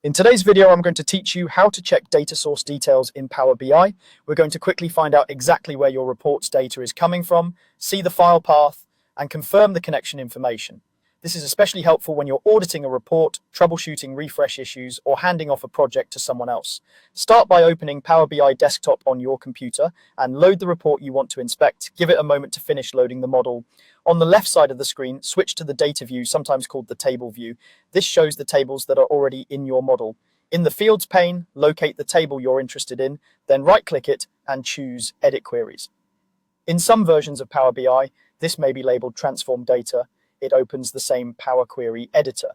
In today's video, I'm going to teach you how to check data source details in Power BI. We're going to quickly find out exactly where your report's data is coming from, see the file path, and confirm the connection information. This is especially helpful when you're auditing a report, troubleshooting refresh issues, or handing off a project to someone else. Start by opening Power BI Desktop on your computer and load the report you want to inspect. Give it a moment to finish loading the model. On the left side of the screen, switch to the data view, sometimes called the table view. This shows the tables that are already in your model. In the Fields pane, locate the table you're interested in, then right-click it and choose Edit Queries. In some versions of Power BI, this may be labeled Transform Data. It opens the same Power Query editor.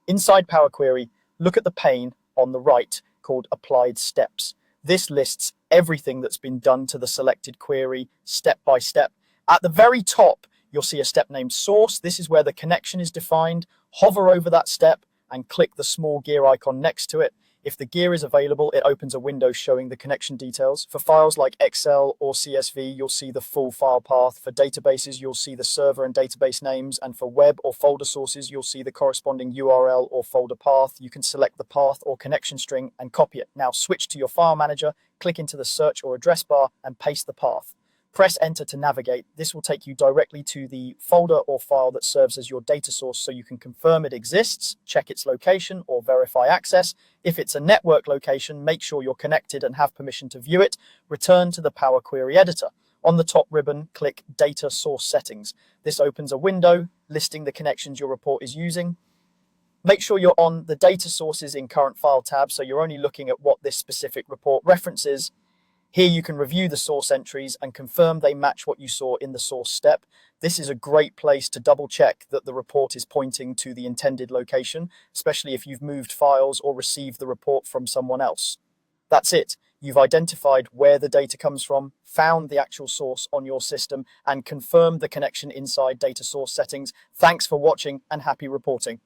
Inside Power Query, look at the pane on the right called Applied Steps. This lists everything that's been done to the selected query step by step. At the very top, you'll see a step named Source. This is where the connection is defined. Hover over that step and click the small gear icon next to it. If the gear is available, it opens a window showing the connection details. For files like Excel or CSV, you'll see the full file path. For databases, you'll see the server and database names. And for web or folder sources, you'll see the corresponding URL or folder path. You can select the path or connection string and copy it. Now switch to your file manager, click into the search or address bar and paste the path. Press enter to navigate. This will take you directly to the folder or file that serves as your data source so you can confirm it exists, check its location, or verify access. If it's a network location, make sure you're connected and have permission to view it. Return to the Power Query editor. On the top ribbon, click Data Source Settings. This opens a window listing the connections your report is using. Make sure you're on the Data Sources in Current File tab so you're only looking at what this specific report references. Here you can review the source entries and confirm they match what you saw in the source step. This is a great place to double check that the report is pointing to the intended location, especially if you've moved files or received the report from someone else. That's it. You've identified where the data comes from, found the actual source on your system, and confirmed the connection inside Data Source Settings. Thanks for watching and happy reporting.